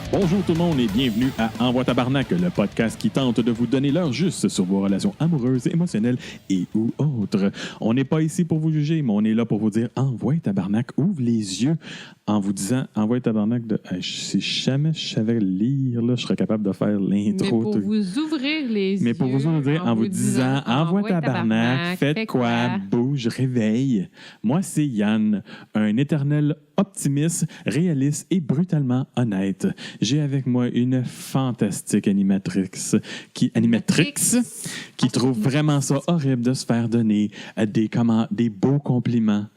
Bonjour tout le monde et bienvenue à Envoie Tabarnak, le podcast qui tente de vous donner l'heure juste sur vos relations amoureuses, émotionnelles et ou autres. On n'est pas ici pour vous juger, mais on est là pour vous dire Envoie Tabarnak, ouvre les yeux en vous disant Envoie Tabarnak de... si jamais je savais lire, là, je serais capable de faire l'intro. Mais pour vous ouvrir les yeux. Mais pour vous ouvrir en vous disant Envoie Tabarnak, faites quoi, bouge, réveille. Moi, c'est Yann, un éternel optimiste, réaliste et brutalement honnête. J'ai avec moi une fantastique animatrice qui trouve vraiment ça horrible de se faire donner des beaux compliments.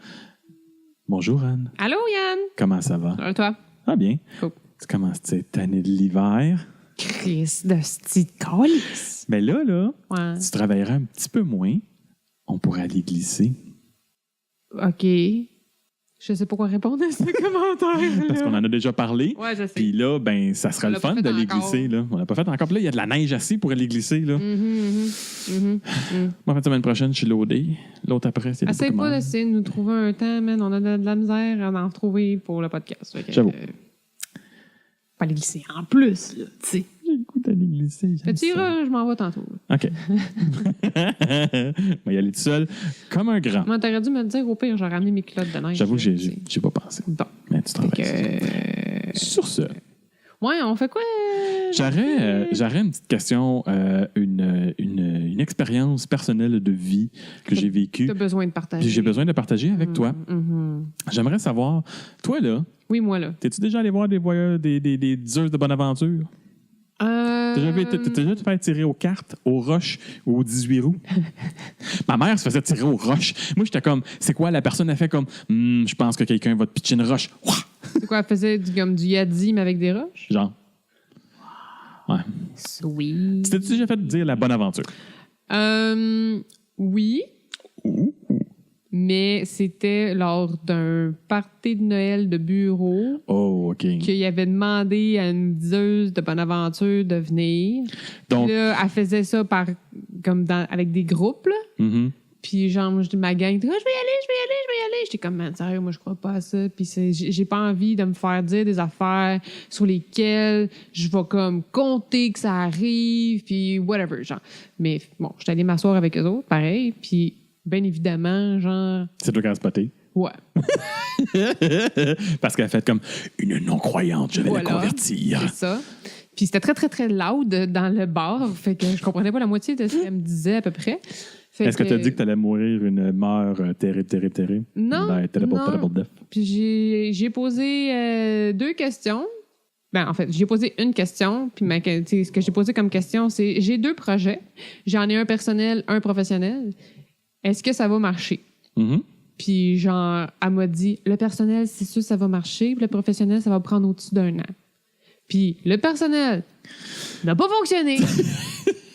Bonjour Anne. Allô Yann. Comment ça va? Toi? Ah bien. Cool. Tu commences cette année de l'hiver? Chris de petite calice. Ben là, Ouais. tu travailleras un petit peu moins. On pourrait aller glisser. OK. Je sais pas quoi répondre à ce commentaire. Parce qu'on en a déjà parlé. Ouais, je sais. Puis là, ben, ça serait On le l'a pas fun fait d'aller encore. glisser. Là. On l'a pas fait encore. Puis là, il y a de la neige assez pour aller glisser. Là. Moi, la semaine prochaine, je suis loadé. L'autre après, c'est le Essaye Pokémon. pas d'essayer de nous trouver un temps, man. On a de la misère à en trouver pour le podcast. Fait que, J'avoue. pas les glisser en plus, là, tu sais. J'ai le goût d'aller glisser. j'aime Tu ça. iras, je m'en vais tantôt. OK. Moi, y aller tout seul, comme un grand. Moi, t'aurais dû me le dire, au pire, j'aurais ramené mes culottes de neige. J'avoue que là, tu sais. j'ai pas pensé. Bon. Mais tu Fait travailles. que, Sur ce, ouais, on fait quoi? j'aurais une petite question, une expérience personnelle de vie que j'ai vécue. T'as besoin de partager. Puis j'ai besoin de partager avec toi. J'aimerais savoir, toi là, Oui, moi, là. t'es-tu déjà allé voir des voyeurs, des diseurs de bonne aventure? T'as déjà te fait tirer aux cartes, aux roches ou aux 18 roues? Ma mère se faisait tirer aux roches. Moi, j'étais comme, c'est quoi? La personne a fait comme, je pense que quelqu'un va te pitcher une roche. Ouah! C'est quoi, elle faisait comme du yadi, mais avec des roches? Genre. Ouais. Sweet. Tu t'es déjà fait dire la bonne aventure? Oui, Ouh. mais c'était lors d'un party de Noël de bureau Oh, OK. qu'il avait demandé à une diseuse de Bonaventure de venir. Donc, Puis là, elle faisait ça avec des groupes, là. Puis genre, je dis ma gang, je vais y aller. J'étais comme, man, sérieux, moi, je crois pas à ça. Puis j'ai pas envie de me faire dire des affaires sur lesquelles je vais comme compter que ça arrive, puis whatever, genre. Mais bon, j'étais allée m'asseoir avec eux autres, pareil. Puis bien évidemment, genre, c'est toi qui as spoté. ouais. Parce qu'elle a fait comme une non-croyante, je vais la Voilà. convertir. C'est ça. Puis c'était très, très, très loud dans le bar. Fait que je comprenais pas la moitié de ce qu'elle me disait à peu près. Fait Est-ce que tu as dit que tu allais mourir une mort terrible? Non, Terrible non. death. Puis j'ai posé 2 questions. Ben, en fait, j'ai posé une question. Puis ce que j'ai posé comme question, c'est j'ai 2 projets. J'en ai un personnel, un professionnel. Est-ce que ça va marcher? Mhm. Puis genre, elle m'a dit, le personnel, c'est sûr ça va marcher. Puis le professionnel, ça va prendre au-dessus d'1 an. Puis le personnel n'a pas fonctionné.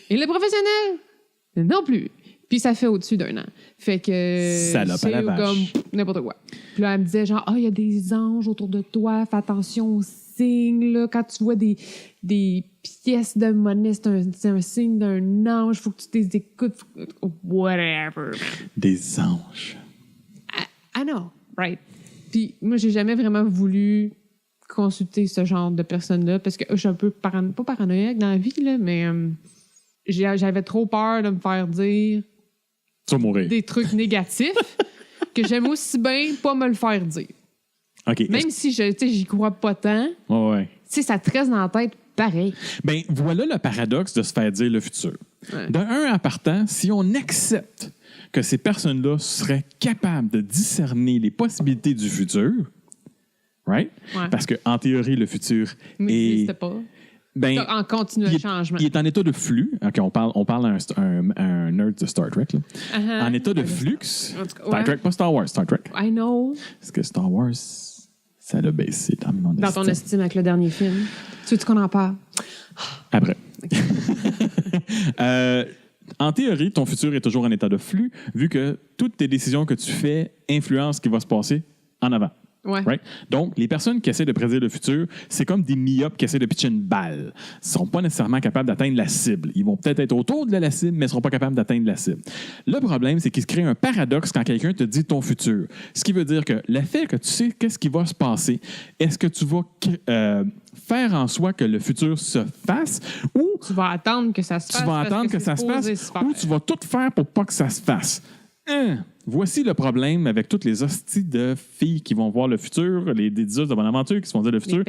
Et le professionnel non plus. Puis ça fait au-dessus d'1 an. Fait que Salope à la vache. comme n'importe quoi. Puis là, elle me disait genre, il y a des anges autour de toi, fais attention aux signes. Là. Quand tu vois des pièces de monnaie, c'est un signe d'un ange, faut que tu les écoutes. Whatever, man. Des anges. I know, right? Puis moi, j'ai jamais vraiment voulu consulter ce genre de personnes-là parce que je suis un peu, pas paranoïaque dans la vie, là, mais j'avais trop peur de me faire dire Tu vas mourir. des trucs négatifs que j'aime aussi bien pas me le faire dire. OK. Même si j'y crois pas tant, Ouais. ça te reste dans la tête pareil. Ben, voilà le paradoxe de se faire dire le futur. Ouais. De un, en partant, si on accepte que ces personnes-là seraient capables de discerner les possibilités du futur, right? Ouais. Parce qu'en théorie, le futur Mais est... n'existe pas. Ben, En continuel changement. il est en état de flux. OK, on parle à un nerd de Star Trek. Là. Uh-huh. En état de flux. En tout cas, Star ouais. Trek, pas Star Wars, Star Trek. I know. Parce que Star Wars, ça l'a baissé dans mon Dans ton estime. estime avec le dernier film. Tu veux qu'on en parle? Après. En théorie, ton futur est toujours en état de flux, vu que toutes tes décisions que tu fais influencent ce qui va se passer en avant. Ouais. Right? Donc, les personnes qui essaient de prédire le futur, c'est comme des myopes qui essaient de pitcher une balle. Ils ne sont pas nécessairement capables d'atteindre la cible. Ils vont peut-être être autour de la cible, mais ils ne seront pas capables d'atteindre la cible. Le problème, c'est qu'il se crée un paradoxe quand quelqu'un te dit ton futur. Ce qui veut dire que le fait que tu sais qu'est-ce qui va se passer, est-ce que tu vas faire en soi que le futur se fasse ou tu vas attendre que ça se fasse. Tu vas attendre que ça se fasse ou tu vas tout faire pour pas que ça se fasse. Voici le problème avec toutes les hosties de filles qui vont voir le futur, des diseuses de bonne aventure qui se vont dire le futur.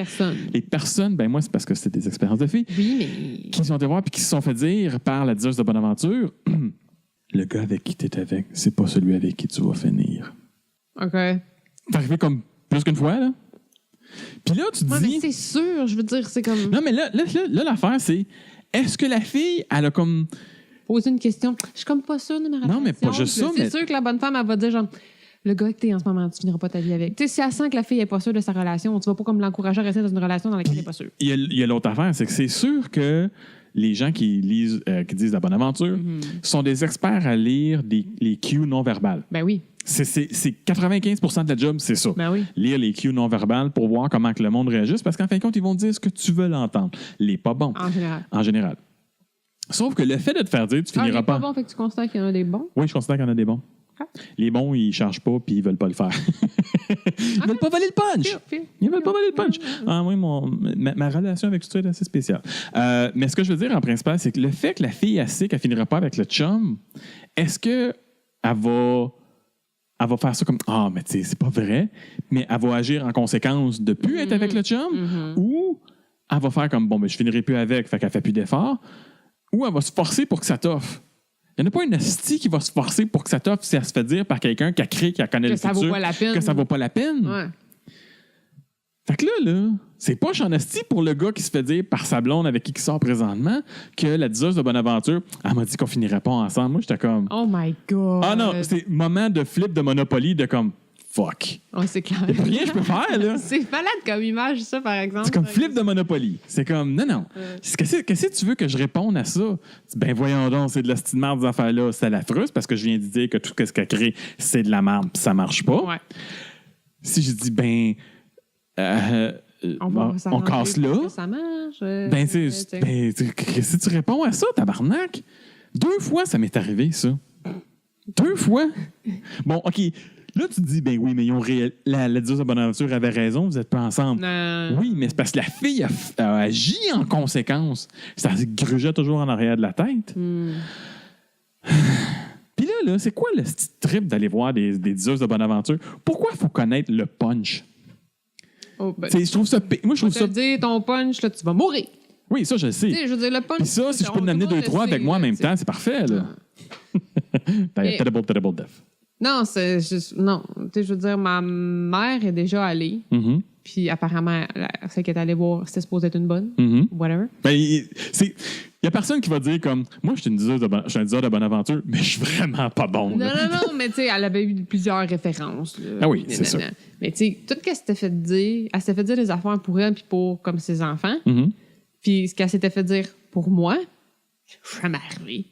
Les personnes, ben moi, c'est parce que c'était des expériences de filles. Oui, mais... Qui sont allées voir et qui se sont fait dire par la diseuse de bonne aventure le gars avec qui tu es avec, c'est pas celui avec qui tu vas finir. OK. C'est arrivé comme plus qu'une fois, là. Puis là, tu te dis... mais c'est sûr, je veux dire, c'est comme... Non, mais là l'affaire, c'est est-ce que la fille, elle a comme... Poser une question. Je suis comme pas sûre de ma relation. Non, mais pas juste ça. C'est sûr que la bonne femme, elle va dire genre, le gars que t'es en ce moment, tu finiras pas ta vie avec. Tu sais, si elle sent que la fille est pas sûre de sa relation, tu vas pas comme l'encourager à rester dans une relation dans laquelle elle est pas sûre. Il y a l'autre affaire, c'est que c'est sûr que les gens qui lisent, qui disent la bonne aventure sont des experts à lire les cues non verbales. Ben oui. C'est 95% de la job, c'est ça. Ben oui. Lire les cues non verbales pour voir comment que le monde réagisse, parce qu'en fin de compte, ils vont te dire ce que tu veux l'entendre. Les pas bons. En général. Sauf que le fait de te faire dire, tu finiras pas. Les pas bons, fait que tu constates qu'il y en a des bons? Oui, je considère qu'il y en a des bons. Okay. Les bons, ils ne chargent pas puis ils veulent pas le faire. Ils veulent pas voler le punch. Ils veulent pas voler le punch. Ah oui, ma relation avec tout ça est assez spéciale. Mais ce que je veux dire en principal, c'est que le fait que la fille elle sait qu'elle finira pas avec le chum, est-ce qu'elle va faire ça comme ah, mais tu sais, c'est pas vrai, mais elle va agir en conséquence de plus être avec le chum ou elle va faire comme bon, mais je finirai plus avec, fait qu'elle fait plus d'efforts. Ou elle va se forcer pour que ça t'offre. Il n'y en a pas une hostie qui va se forcer pour que ça t'offre si elle se fait dire par quelqu'un qui a créé, qui a connaît le futur. Que ça vaut pas la peine. Que ça vaut pas la peine. Ouais. Fait que là, c'est pas en hostie pour le gars qui se fait dire par sa blonde avec qui il sort présentement que la diseuse de bonne aventure, elle m'a dit qu'on finirait pas ensemble. Moi, j'étais comme... Oh my God! Ah non, c'est moment de flip de Monopoly de comme... Fuck. Oh, c'est clair. Il n'y a rien que je peux faire, là. C'est malade comme image, ça, par exemple. C'est comme flip de Monopoly. C'est comme, non. Qu'est-ce que tu veux que je réponde à ça? Ben voyons donc, c'est de la style merde, des affaires-là. Ça la frustre parce que je viens de dire que tout ce qu'elle crée, c'est de la merde puis ça marche pas. Ouais. Si je dis, on casse là. Ça marche. Qu'est-ce que tu réponds à ça, tabarnak? 2 fois, ça m'est arrivé, ça. 2 fois. Bon, OK. Là, tu te dis, ben oui, mais ils ont la diseuse de bonne aventure avait raison, vous n'êtes pas ensemble. Oui, mais c'est parce que la fille a agi en conséquence. Ça se grugeait toujours en arrière de la tête. Puis là, c'est quoi le petit trip d'aller voir des diseuses de bonne aventure? Pourquoi il faut connaître le punch? Oh, ben, je trouve ça... Moi, je trouve ça... dire ton punch, là, tu vas mourir. Oui, ça, je le sais. Je veux dire, le punch... Puis ça, si je peux en amener 2-3 avec moi en même temps, c'est parfait, là. Terrible death. Non, c'est juste... Non. Tu sais, je veux dire, ma mère est déjà allée. Puis apparemment, celle qui est allée voir, c'était supposé être une bonne. Whatever. Ben, il n'y a personne qui va dire comme... Moi, je suis un diseur de bonne aventure, mais je suis vraiment pas bon. Non, mais tu sais, elle avait eu plusieurs références. Là. Ah oui, c'est ça. Mais tu sais, tout ce qu'elle s'était fait dire, elle s'était fait dire des affaires pour elle puis pour comme ses enfants. Puis ce qu'elle s'était fait dire pour moi, je m'est arrivé.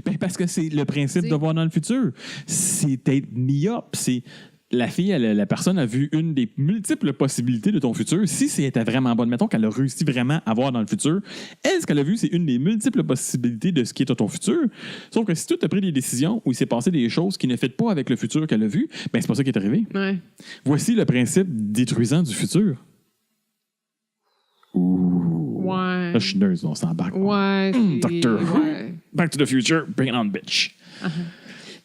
Ben, parce que c'est le principe de voir dans le futur. C'est être myope. C'est la fille, la personne a vu une des multiples possibilités de ton futur. Si c'était vraiment bonne, mettons qu'elle a réussi vraiment à voir dans le futur, elle, ce qu'elle a vu, c'est une des multiples possibilités de ce qui est ton futur. Sauf que si tu as pris des décisions où il s'est passé des choses qui ne fêtent pas avec le futur qu'elle a vu, ben c'est pas ça qui est arrivé. Ouais. Voici le principe détruisant du futur. Ouh. Ouais. Là, je suis nerd, on s'embarque. Ouais. Doctor Who. Ouais. Back to the future, bring it on, bitch.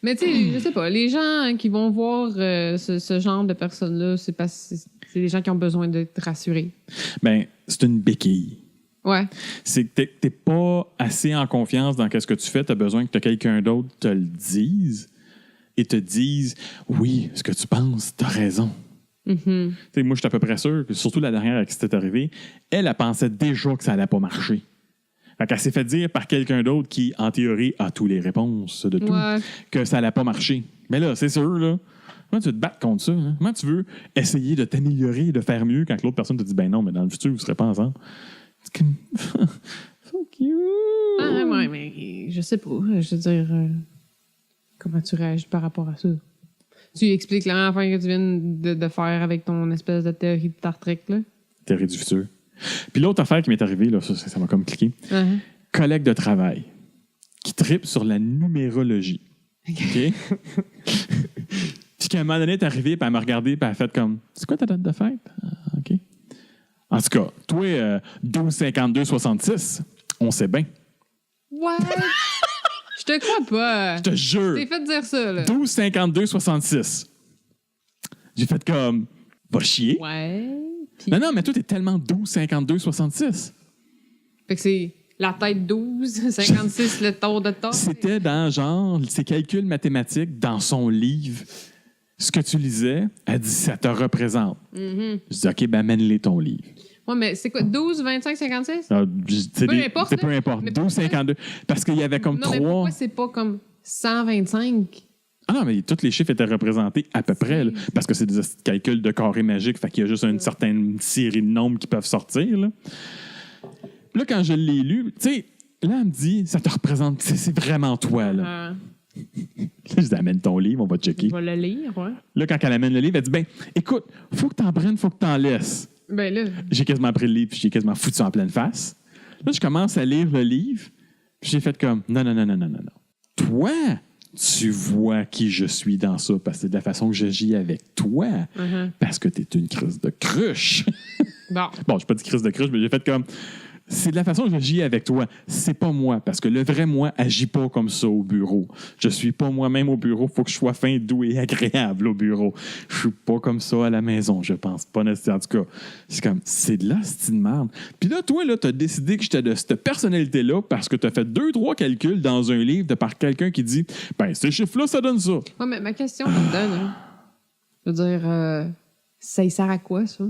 Mais tu sais, je sais pas, les gens qui vont voir ce genre de personnes-là, c'est des gens qui ont besoin d'être rassurés. Ben, c'est une béquille. Ouais. C'est que t'es pas assez en confiance dans ce que tu fais, t'as besoin que quelqu'un d'autre te le dise et te dise « Oui, ce que tu penses, t'as raison. » Moi, je suis à peu près sûr que, surtout la dernière à qui c'était arrivé, elle pensait déjà que ça allait pas marcher. Fait qu'elle s'est fait dire par quelqu'un d'autre qui, en théorie, a toutes les réponses de tout, que ça allait pas marcher. Mais là, c'est sûr, là. Comment tu veux te battre contre ça? Hein? Comment tu veux essayer de t'améliorer et de faire mieux quand l'autre personne te dit « Ben non, mais dans le futur, vous ne serez pas ensemble. » Fuck you! Ah, ouais, mais je sais pas. Je veux dire, comment tu réagis par rapport à ça? Tu expliques l'enfant que tu viens de faire avec ton espèce de théorie de Star Trek, là. Théorie du futur. Puis l'autre affaire qui m'est arrivée, là, ça m'a comme cliqué. Collègue de travail qui tripe sur la numérologie. OK? Puis qu'à un moment donné, elle est arrivée, puis elle m'a regardé, puis elle a fait comme « C'est quoi ta date de fête? » OK. En tout cas, toi, 12-52-66, on sait bien. What? Je te crois pas. Je te jure. T'es fait dire ça, là. 12-52-66. J'ai fait comme « Va chier. » Ouais. Puis... Non, mais toi, t'es tellement 12-52-66. Fait que c'est la tête 12, 56, le tour de tort. C'était dans, genre, ses calculs mathématiques dans son livre. Ce que tu lisais, elle dit « Ça te représente. Je dis « OK, ben amène-les ton livre. » Ouais, mais c'est quoi? 12, 25, 56? Peu importe. 12-52. Parce qu'il y avait comme 3... mais pourquoi c'est pas comme 125? Ah non, mais tous les chiffres étaient représentés à peu près. Là, parce que c'est des calculs de carré magique. Fait qu'il y a juste une certaine série de nombres qui peuvent sortir. Là, puis là quand je l'ai lu, tu sais, là, elle me dit, ça te représente, c'est vraiment toi. Là. Je dis, amène ton livre, on va checker. On va le lire, ouais. Là, quand elle amène le livre, elle dit, ben, écoute, faut que t'en prennes, faut que t'en laisses. Ben là. J'ai quasiment pris le livre, puis j'ai quasiment foutu en pleine face. Là, je commence à lire le livre, puis j'ai fait comme, non. Toi, tu vois qui je suis dans ça, parce que c'est de la façon que j'agis avec toi, parce que t'es une crise de cruche. Bon, je n'ai pas dit crise de cruche, mais j'ai fait comme... C'est de la façon que j'agis avec toi. C'est pas moi, parce que le vrai moi agit pas comme ça au bureau. Je suis pas moi-même au bureau. Il faut que je sois fin, doux et agréable au bureau. Je suis pas comme ça à la maison, je pense. Pas nécessairement. En tout cas, c'est comme, c'est de la style de merde. Puis là, toi, là, t'as décidé que j'étais de cette personnalité-là parce que t'as fait 2-3 calculs dans un livre de par quelqu'un qui dit, ben, ces chiffres-là, ça donne ça. Ouais, mais ma question là-dedans, hein, je veux dire, ça sert à quoi, ça?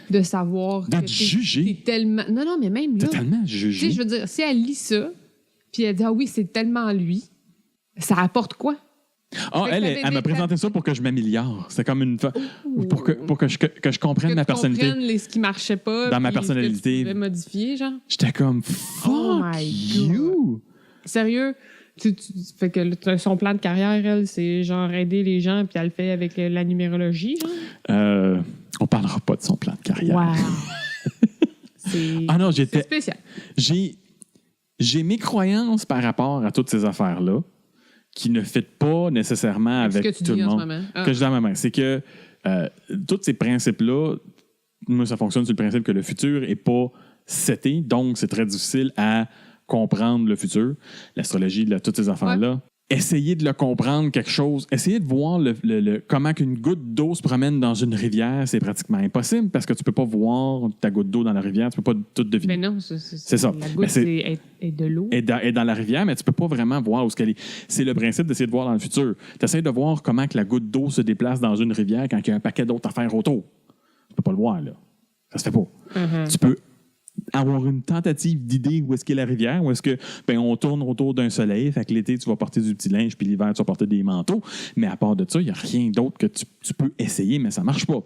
De savoir de juger. T'es tellement... Non, mais même là... Totalement jugé. Tu sais, je veux dire, si elle lit ça, puis elle dit « Ah oui, c'est tellement lui », ça apporte quoi? Ah, elle m'a présenté ça pour que je m'améliore. C'est comme une... Pour que je comprenne ma personnalité. Que tu comprennes ce qui marchait pas. Dans ma personnalité. Que tu pouvais modifier, genre. J'étais comme « Fuck you! » Sérieux? Fait que son plan de carrière, elle, c'est genre aider les gens, puis elle le fait avec la numérologie, genre? On parlera pas de son plan de carrière. Wow! C'est spécial. J'ai mes croyances par rapport à toutes ces affaires-là qui ne fitent pas nécessairement avec tout le monde. Que je dis en ce moment. C'est que tous ces principes-là, moi, ça fonctionne sur le principe que le futur n'est pas seté, donc c'est très difficile à comprendre le futur. L'astrologie, toutes ces affaires-là. Ouais. Essayez de le comprendre, quelque chose. Essayez de voir comment qu'une goutte d'eau se promène dans une rivière, c'est pratiquement impossible parce que tu ne peux pas voir ta goutte d'eau dans la rivière, tu ne peux pas tout deviner. Mais non, c'est ça. La goutte, est de l'eau. Est dans la rivière, mais tu ne peux pas vraiment voir où elle est. C'est le principe d'essayer de voir dans le futur. Tu essaies de voir comment que la goutte d'eau se déplace dans une rivière quand il y a un paquet d'autres affaires autour. Tu ne peux pas le voir, là. Ça se fait pas. Tu peux avoir une tentative d'idée où est-ce qu'est la rivière, où est-ce que on tourne autour d'un soleil, fait que l'été, tu vas porter du petit linge, puis l'hiver, tu vas porter des manteaux. Mais à part de ça, il n'y a rien d'autre que tu peux essayer, mais ça ne marche pas.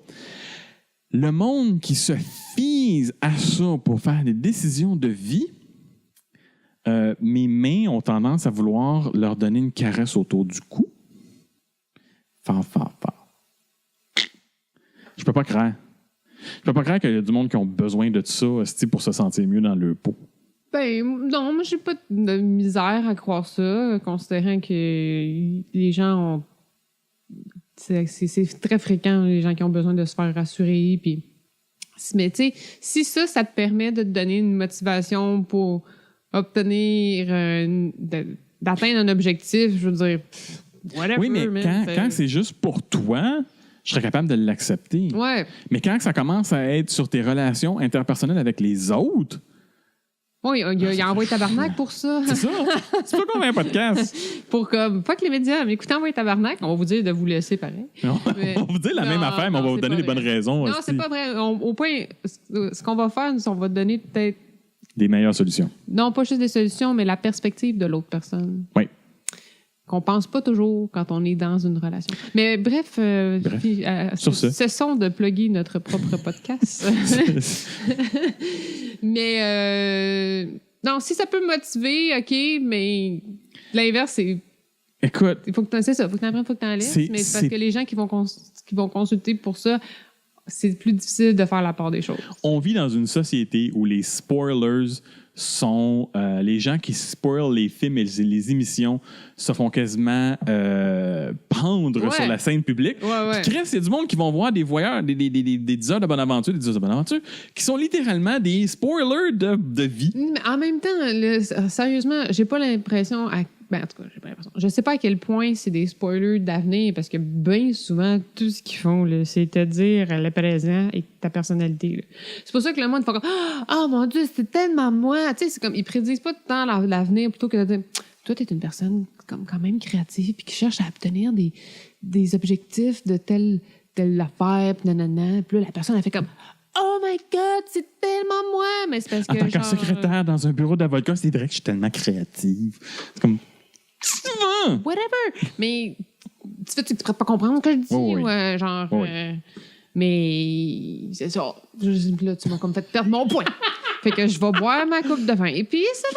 Le monde qui se fise à ça pour faire des décisions de vie, mes mains ont tendance à vouloir leur donner une caresse autour du cou. Fa. Je peux pas croire. Je peux pas croire qu'il y a du monde qui ont besoin de ça pour se sentir mieux dans leur peau. Ben, non, moi, j'ai pas de misère à croire ça, considérant que les gens ont... C'est très fréquent, les gens qui ont besoin de se faire rassurer, puis... Mais tu sais, si ça te permet de te donner une motivation pour obtenir... d'atteindre un objectif, je veux dire... Whatever, oui, mais quand c'est juste pour toi... Je serais capable de l'accepter. Ouais. Mais quand ça commence à être sur tes relations interpersonnelles avec les autres... Oui, il a envoyé tabarnak pour ça. C'est ça. C'est pas qu'on a un podcast. Pour comme, pas que les médias, mais écoutez, envoyez tabarnak, on va vous dire de vous laisser pareil. Non, mais, on va vous dire la même affaire, mais on va vous donner les bonnes raisons. Non, c'est pas vrai. Au point, ce qu'on va faire, on va donner peut-être... Des meilleures solutions. Non, pas juste des solutions, mais la perspective de l'autre personne. Oui. Qu'on pense pas toujours quand on est dans une relation. Mais bref, cessons de plugger notre propre podcast. Mais non, si ça peut me motiver, OK, mais l'inverse, c'est Écoute... C'est ça, il faut que tu apprennes, il faut que tu en laisses. Mais c'est parce que les gens qui vont consulter pour ça, c'est plus difficile de faire la part des choses. On vit dans une société où les spoilers sont... les gens qui spoilent les films et les émissions se font quasiment pendre sur la scène publique. Ouais. Puis, il y a du monde qui vont voir des voyeurs, des 10 heures de bonne aventure, qui sont littéralement des spoilers de vie. Mais en même temps, sérieusement, j'ai pas l'impression... en tout cas, j'ai pas l'impression. Je sais pas à quel point c'est des spoilers d'avenir, parce que bien souvent, tout ce qu'ils font, là, c'est te dire le présent et ta personnalité. Là. C'est pour ça que le monde fait comme « Oh mon Dieu, c'est tellement moi! » Tu sais, c'est comme, ils prédisent pas tout le temps l'avenir, plutôt que de dire « Toi, t'es une personne comme quand même créative, puis qui cherche à obtenir des objectifs de telle affaire, puis nanana. » Puis là, la personne, elle fait comme « Oh my God, c'est tellement moi! » Mais c'est parce que, en tant que secrétaire dans un bureau d'avocat, c'est vrai que je suis tellement créative. C'est comme... Whatever! Mais tu pourrais pas comprendre ce que je dis? Oui. Mais c'est ça. Là, tu m'as comme fait perdre mon point. Fait que je vais boire ma coupe de vin. Et puis, ça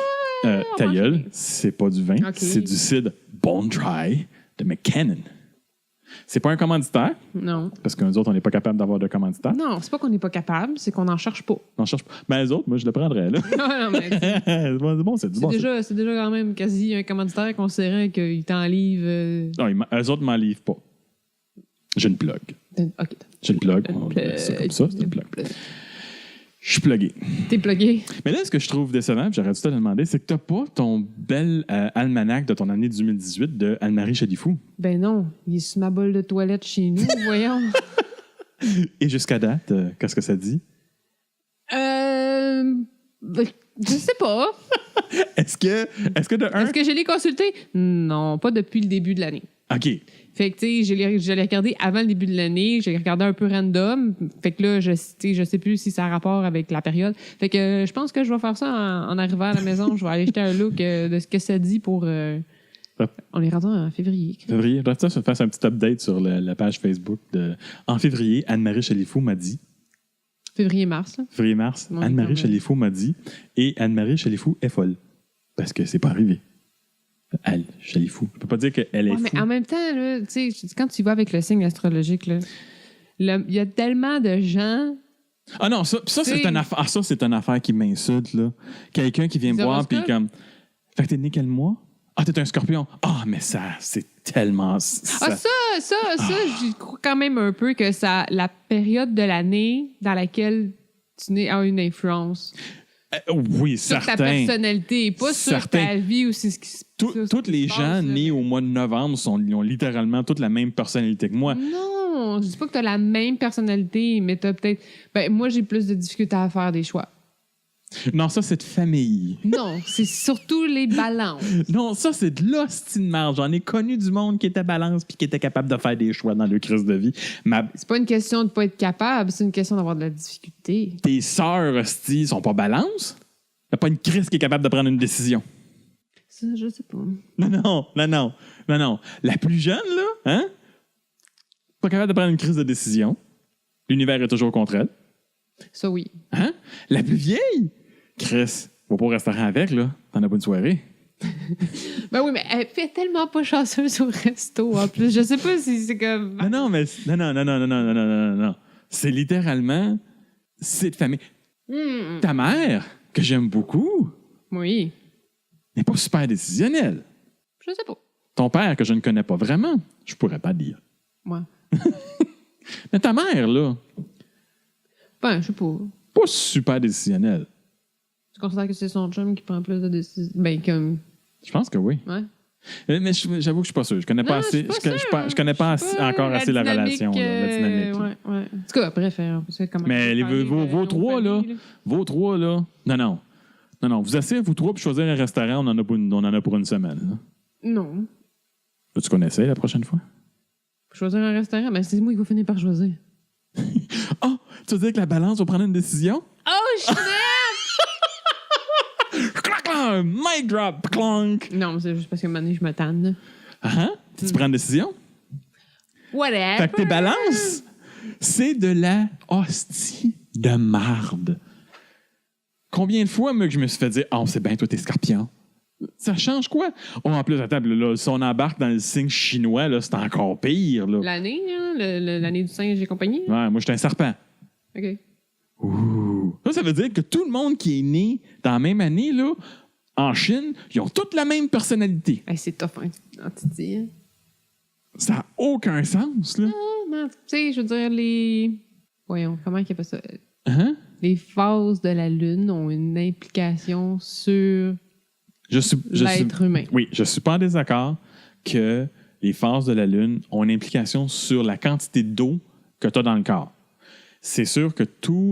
va... ta gueule, c'est pas du vin. Okay. C'est du cidre Bone Dry de Mackinnon. C'est pas un commanditaire. Non. Parce que nous autres, on n'est pas capable d'avoir de commanditaire. Non, c'est pas qu'on n'est pas capable, c'est qu'on n'en cherche pas. On cherche pas. Ben, les autres, moi, je le prendrais, là. non, mais c'est bon, c'est bon. C'est déjà quand même quasi un commanditaire considérant qu'il t'enlivre. Non, eux autres ne m'en livrent pas. J'ai une plug. OK. J'ai une plug. C'est comme ça, c'est une plug. Je suis plugué. T'es plugué. Mais là, ce que je trouve décevant, j'aurais dû te le demander, c'est que t'as pas ton bel almanach de ton année 2018 de Anne-Marie Chalifou. Ben non, il est sur ma bolle de toilette chez nous, voyons. Et jusqu'à date, qu'est-ce que ça dit? Je sais pas. Est-ce que de un... Est-ce que je l'ai consulté? Non, pas depuis le début de l'année. OK. Fait que, tu sais, je l'ai regardé avant le début de l'année. J'ai regardé un peu random. Fait que là, je sais plus si ça a rapport avec la période. Fait que je pense que je vais faire ça en arrivant à la maison. Je vais aller jeter un look de ce que ça dit pour... On est rendu en février. Février. Je dois faire un petit update sur la page Facebook. En février, Anne-Marie Chalifou m'a dit... Février-mars, là. Février-mars. Anne-Marie Chalifou m'a dit. Et Anne-Marie Chalifou est folle. Parce que c'est pas arrivé. Elle, Chalifou. Je peux pas dire qu'elle est fou. Mais en même temps, là, tu sais, quand tu vas avec le signe astrologique, là, il y a tellement de gens... Ah non, ça c'est une affaire. Ça, c'est une affaire qui m'insulte, là. Quelqu'un qui vient me voir, puis comme... Fait que t'es né quel mois? Ah, t'es un scorpion. Ah, mais ça, c'est tellement... Ça, j'y crois quand même un peu que ça, la période de l'année dans laquelle tu nais a une influence. Oui, sur certain. ta personnalité, pas sur ta vie ou c'est ce qui se passe. Tous les gens nés au mois de novembre ont littéralement toute la même personnalité que moi. Non, je dis pas que tu as la même personnalité, mais tu as peut-être... Ben, moi, j'ai plus de difficultés à faire des choix. Non, ça, c'est de famille. Non, c'est surtout les balances. Non, ça, c'est de l'hostie de marge. J'en ai connu du monde qui était balance puis qui était capable de faire des choix dans le crise de vie. C'est pas une question de pas être capable, c'est une question d'avoir de la difficulté. Tes sœurs, hostie, sont pas balance? Il n'y a pas une crise qui est capable de prendre une décision. Ça, je sais pas. Non. La plus jeune, là, hein? Pas capable de prendre une crise de décision. L'univers est toujours contre elle. Ça, oui. Hein? La plus vieille? Chris, va pas au restaurant avec, là. T'en as pas une soirée. Ben oui, mais elle fait tellement pas chanceuse au resto, en plus. Je sais pas si c'est comme... Non. C'est littéralement... C'est de famille. Ta mère, que j'aime beaucoup... Oui. N'est pas super décisionnelle. Je sais pas. Ton père, que je ne connais pas vraiment, je pourrais pas dire. Ouais. Mais ta mère, là... Ben, je sais pas. Pas super décisionnelle. Tu considères que c'est son chum qui prend plus de décisions? Ben, comme... Je pense que oui. Ouais. Mais j'avoue que je suis pas sûr. Je connais pas assez. Je connais pas encore assez la relation, la dynamique. Ouais. En tout cas, bref, mais vos trois, là. Non. Vous asseyez, vous trois, pour choisir un restaurant, on en a pour une semaine. Là. Non. Tu connaissais la prochaine fois? Pour choisir un restaurant? Ben, c'est moi qui vais finir par choisir. Oh! Tu veux dire que la balance va prendre une décision? Oh, snap! Mic drop! Clonk! Non, c'est juste parce que maintenant, je me tanne. Tu prends une décision? Whatever! Fait que tes balances, c'est de la hostie de marde. Combien de fois, moi, que je me suis fait dire « Oh, c'est bien, toi, t'es scorpion. » Ça change quoi? Oh, en plus, attends, là, si on embarque dans le signe chinois, là, c'est encore pire. Là. L'année, hein? L'année du singe et compagnie? Ouais, moi, je suis un serpent. OK. Ouh. Ça veut dire que tout le monde qui est né dans la même année, là, en Chine, ils ont toutes la même personnalité. Hey, c'est tough, hein, entité. Hein? Ça n'a aucun sens, là. Non, tu sais, je veux dire, les... Voyons, comment il appelle ça? Hein? Les phases de la Lune ont une implication sur l'être humain. Oui, je suis pas en désaccord que les phases de la Lune ont une implication sur la quantité d'eau que tu as dans le corps. C'est sûr que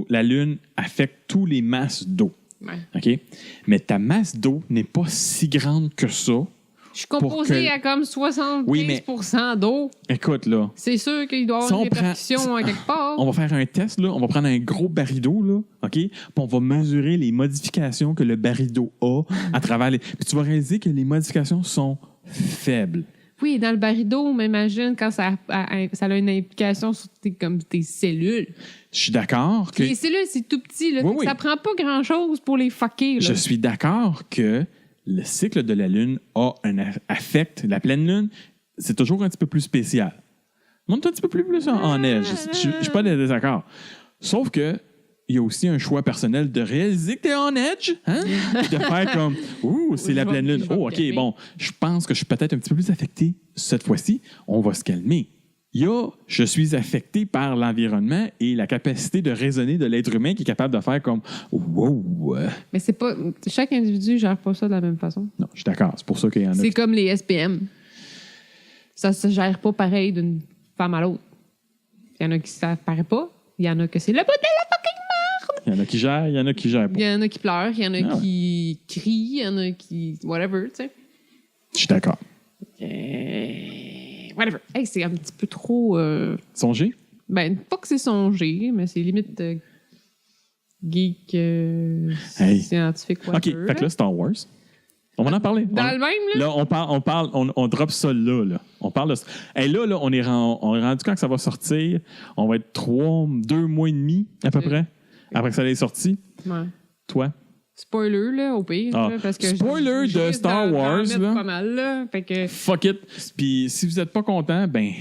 la Lune affecte tous les masses d'eau. Ouais. OK? Mais ta masse d'eau n'est pas si grande que ça. Je suis composé à comme 75% d'eau. Écoute, là. C'est sûr qu'il doit y avoir une répercussion à quelque part. On va faire un test, là. On va prendre un gros baril d'eau, là. OK? Puis on va mesurer les modifications que le baril d'eau a à travers les. Puis tu vas réaliser que les modifications sont faibles. Oui, dans le baril d'eau, m'imagine quand ça a une implication sur tes cellules. Je suis d'accord que. Les cellules, c'est tout petit, là. Oui. Ça prend pas grand-chose pour les fucker, là. Je suis d'accord que le cycle de la Lune affecte la pleine Lune. C'est toujours un petit peu plus spécial. Montre un petit peu plus en neige. Je ne suis pas en désaccord. Sauf que il y a aussi un choix personnel de réaliser que tu es en edge, hein? Puis de faire comme c'est la pleine Lune. Oh, OK, bon, je pense que je suis peut-être un petit peu plus affecté cette fois-ci. On va se calmer. Je suis affecté par l'environnement et la capacité de raisonner de l'être humain qui est capable de faire comme wow. Mais c'est pas. Chaque individu ne gère pas ça de la même façon. Non, je suis d'accord. C'est pour ça qu'il y en a. C'est comme les SPM. Ça se gère pas pareil d'une femme à l'autre. Il y en a qui ça paraît pas. Il y en a que c'est le bout de la fucking merde. Il y en a qui gèrent, il y en a qui gèrent pas. Il y en a qui pleurent, il y en a qui crient, il y en a qui. Whatever, tu sais. Je suis d'accord. Whatever. Hey, c'est un petit peu trop. Songé? Ben, pas que c'est songé, mais c'est limite geek scientifique. OK, fait que là, Star Wars. On va en parler. Dans le même, là? Là, on drop ça là. On parle de ça. Et là, on est rendu quand que ça va sortir? On va être 2 mois et demi, à peu près, après que ça ait sorti. Ouais. Toi? Spoiler, là, au pire. Ah, là, parce que spoiler de Star Wars, là. Pas mal, là. Fait que... Fuck it. Puis si vous n'êtes pas content, ben...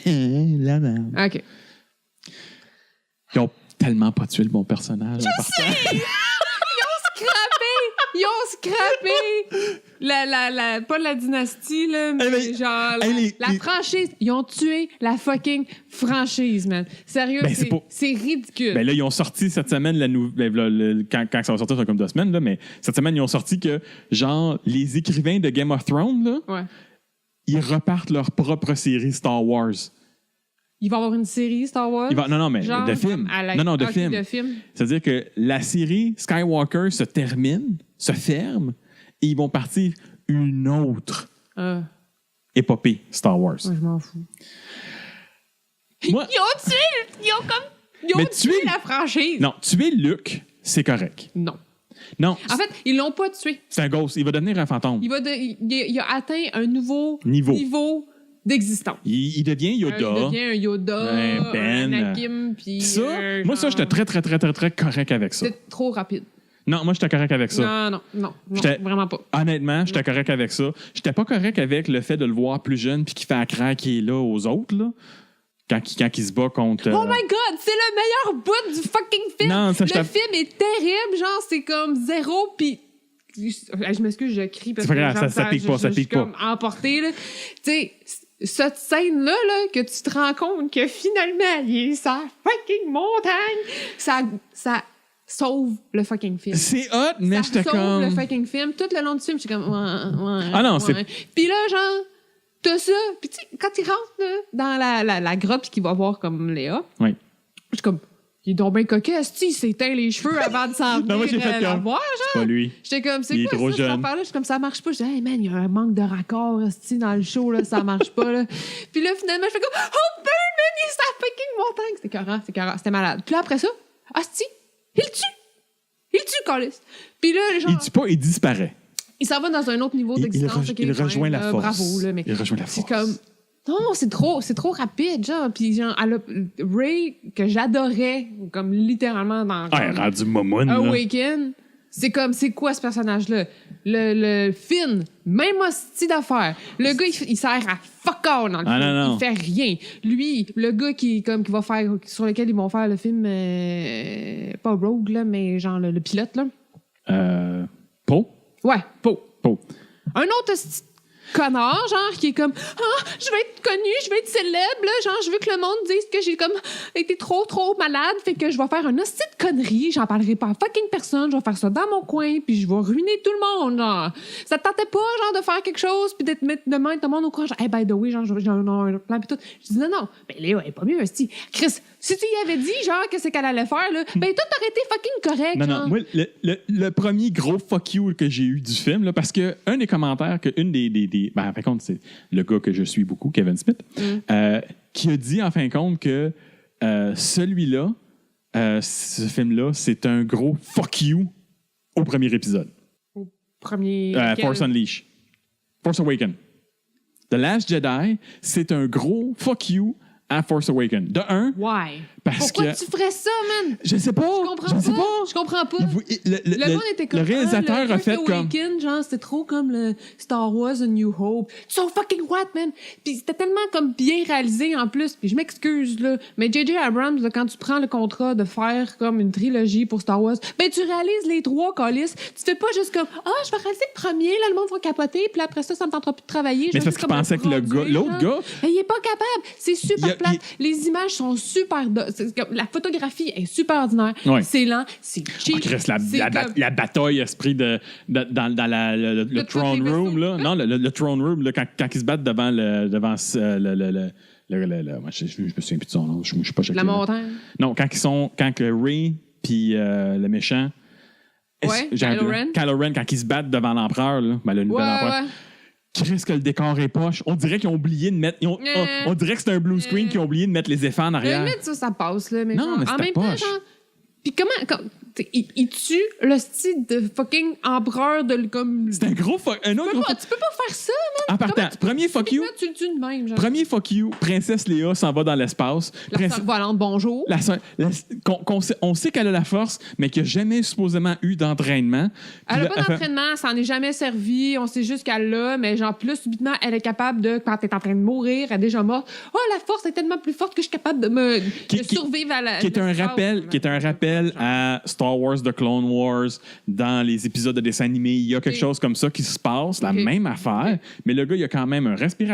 la merde. OK. Ils ont tellement pas tué le bon personnage. Je sais! Ils ont scrappé pas la dynastie, là, mais genre la franchise. Ils ont tué la fucking franchise, man. Sérieux, ben, c'est ridicule. Ben là, ils ont sorti cette semaine quand ça va sortir, c'est comme 2 semaines, là, mais cette semaine, ils ont sorti que, genre, les écrivains de Game of Thrones, là, ils repartent leur propre série Star Wars. Il va y avoir une série Star Wars? Non, mais genre, de film. De film. De film. C'est-à-dire que la série Skywalker se ferme, et ils vont partir une autre épopée Star Wars. Moi, je m'en fous. Moi, Ils ont tué la franchise. Non, tuer Luke, c'est correct. Non. Non. En fait, ils l'ont pas tué. C'est un ghost. Il va devenir un fantôme. Il a atteint un nouveau niveau d'existence. Il devient Yoda. Il devient un Yoda, un Anakin, puis ça, moi, ça, j'étais très, très, très, très, très correct avec ça. C'était trop rapide. Non, moi, j'étais correct avec ça. Non, vraiment pas. Honnêtement, j'étais correct avec ça. J'étais pas correct avec le fait de le voir plus jeune puis qu'il fait accra qu'il est là aux autres, là. Quand il se bat contre... Oh my God! C'est le meilleur bout du fucking film! Non, ça, le film est terrible, genre, c'est comme 0, puis... Je m'excuse, je crie parce que genre, ça pique pas, ça pique pas. Je suis comme emportée, là. Tu sais, cette scène-là, là, que tu te rends compte que finalement, il est sa fucking montagne, ça sauve le fucking film. C'est hot, mais j'étais comme... Ça sauve le fucking film. Tout le long du film, j'étais comme... Ah non, c'est... Puis là, genre... T'as ça. Puis tu sais, quand il rentre là, dans la grotte puis qu'il va voir comme Léa, oui. Je suis comme, il est donc bien coquet, il s'éteint les cheveux avant de s'en venir la voir, genre. C'est pas lui. J'étais comme, c'est il quoi trop ça, jeune. cette affaire-là? Je suis comme, ça marche pas. Je dis, hey man, il y a un manque de raccord dans le show, là, ça marche pas, là. Puis là, finalement, je fais comme, oh, Burn, man, il est sa fucking montagne. C'était carré, c'était malade. Puis là, après ça, il le tue, Carlis. Puis là, genre. Il tue pas, il disparaît. Il s'en va dans un autre niveau d'existence. Il rejoint la force. Bravo, là, mais il rejoint la force. C'est comme... Non, c'est trop rapide, genre. Puis genre, Ray, que j'adorais, comme littéralement dans... rendu momoune, Awaken, C'est comme, c'est quoi ce personnage-là? Le Finn, même hostie d'affaires. Le gars, il sert à fuck all dans le film. Non. Il fait rien. Lui, le gars qui va faire, sur lequel ils vont faire le film, pas Rogue, là, mais genre le pilote, là. Poe? Ouais, Poe. Un autre hostie connard, genre, qui est comme je vais être connu, je vais être célèbre, là, genre, je veux que le monde dise que j'ai comme été trop malade, fait que je vais faire un hostie de connerie, j'en parlerai pas à fucking personne, je vais faire ça dans mon coin, puis je vais ruiner tout le monde, genre. Ça te tentait pas, genre, de faire quelque chose, puis de mettre tout le monde au courant, genre, hey, by the way, genre, j'ai un plan, puis tout. Je dis non, mais Léa, elle est pas mieux, hostie. Chris, si tu y avais dit, genre, que c'est qu'elle allait faire, là, ben, tout aurait été fucking correct, Non, moi, le premier gros fuck you que j'ai eu du film, là, parce que un des commentaires, que une des ben, en fin de compte, c'est le gars que je suis beaucoup, Kevin Smith, qui a dit, en fin de compte, que celui-là, ce film-là, c'est un gros fuck you au premier épisode. Au premier... Force Unleashed. Force Awakens. The Last Jedi, c'est un gros fuck you à Force Awakens. De un, why? Parce pourquoi que... tu ferais ça, man? Je sais pas. Je comprends pas. Le monde était comme... Le réalisateur a fait comme... genre, c'était trop comme le Star Wars A New Hope. So fucking what, man? Puis c'était tellement comme bien réalisé, en plus. Puis je m'excuse, là. Mais J.J. Abrams, là, quand tu prends le contrat de faire comme une trilogie pour Star Wars, ben tu réalises les 3, câlisse. Tu fais pas juste comme, je vais réaliser le premier, là, le monde va capoter, puis après ça me tentera plus de travailler. Mais c'est parce qu'il pensait que l'autre gars... Mais il est pas capable. C'est super plate. Les images sont super... La photographie est super ordinaire. Ouais. C'est lent, c'est cheap. La bataille esprit dans le throne room, là. Non, le throne room, là, quand ils se battent devant moi, je me souviens plus de son nom. Je suis pas choqué. La montagne. Non, quand Rey puis le méchant. Ouais, Kylo Ren, quand ils se battent devant l'empereur, là, ben, le nouvel empereur. Ouais. Qu'est-ce que le décor est poche. On dirait qu'ils ont oublié de mettre... On dirait que c'est un blue screen qu'ils ont oublié de mettre les effets en arrière. Limite, ça passe, là. Mais non, mais en même temps, genre... Puis comment il tue le style de fucking empereur de comme... C'est un gros fuck... Tu peux pas faire ça, man. En partant, premier fuck you... Tu le tues de même, genre. Premier fuck you, Princesse Léa s'en va dans l'espace. La sœur volante, bonjour. On sait qu'elle a la force, mais qu'il n'y a jamais supposément eu d'entraînement. Elle n'a pas d'entraînement, ça n'en est jamais servi. On sait juste qu'elle l'a, mais genre, plus subitement, elle est capable de, quand elle est en train de mourir, elle est déjà morte. La force est tellement plus forte que je suis capable de survivre à la... Qui est un rappel à Star Wars, The Clone Wars, dans les épisodes de dessins animés. Il y a quelque chose comme ça qui se passe, la même affaire, mais le gars, il a quand même un respirateur.